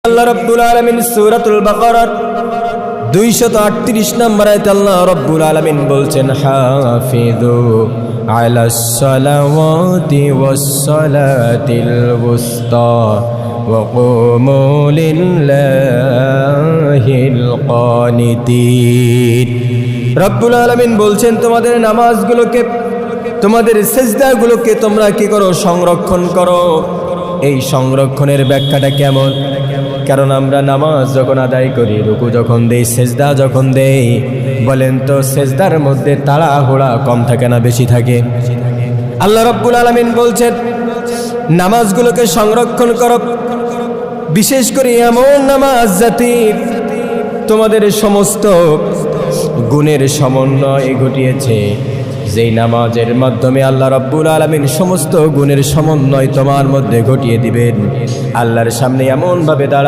আল্লাহ রাব্বুল আলামিন সূরাতুল বাকারার 238 নম্বর আয়াতে আল্লাহ রাব্বুল আলামিন বলছেন, হাফিযু আলাস সালাওয়াতি ওয়াস সালাতিল ওয়ুসতা ওয়া কুমু লিল্লাহিল কানিতিন। রাব্বুল আলামিন বলছেন, তোমাদের নামাজগুলোকে, তোমাদের সিজদাগুলোকে তোমরা কি করো? সংরক্ষণ করো। এই সংরক্ষণের ব্যাখ্যাটা কেমন? কারণ আমরা নামাজ যখন আদায় করি, রুকু যখন দেই, সেজদা যখন দেই, বলেন তো সেজদার মধ্যে তাড়াহুড়া কম থাকে না বেশি থাকে? আল্লাহ রাব্বুল আলামিন বলছেন, নামাজগুলোকে সংরক্ষণ করো, বিশেষ করে এমন নামাজ জাতি তোমাদের সমস্ত গুণের সমন্বয় ঘটিয়েছে, যেই নামাজের মাধ্যমে আল্লাহ রাব্বুল আলামিন সমস্ত গুণের সমন্বয় তোমার মধ্যে ঘটিয়ে দিবেন। আল্লাহর সামনে এমন ভাবে দাঁড়া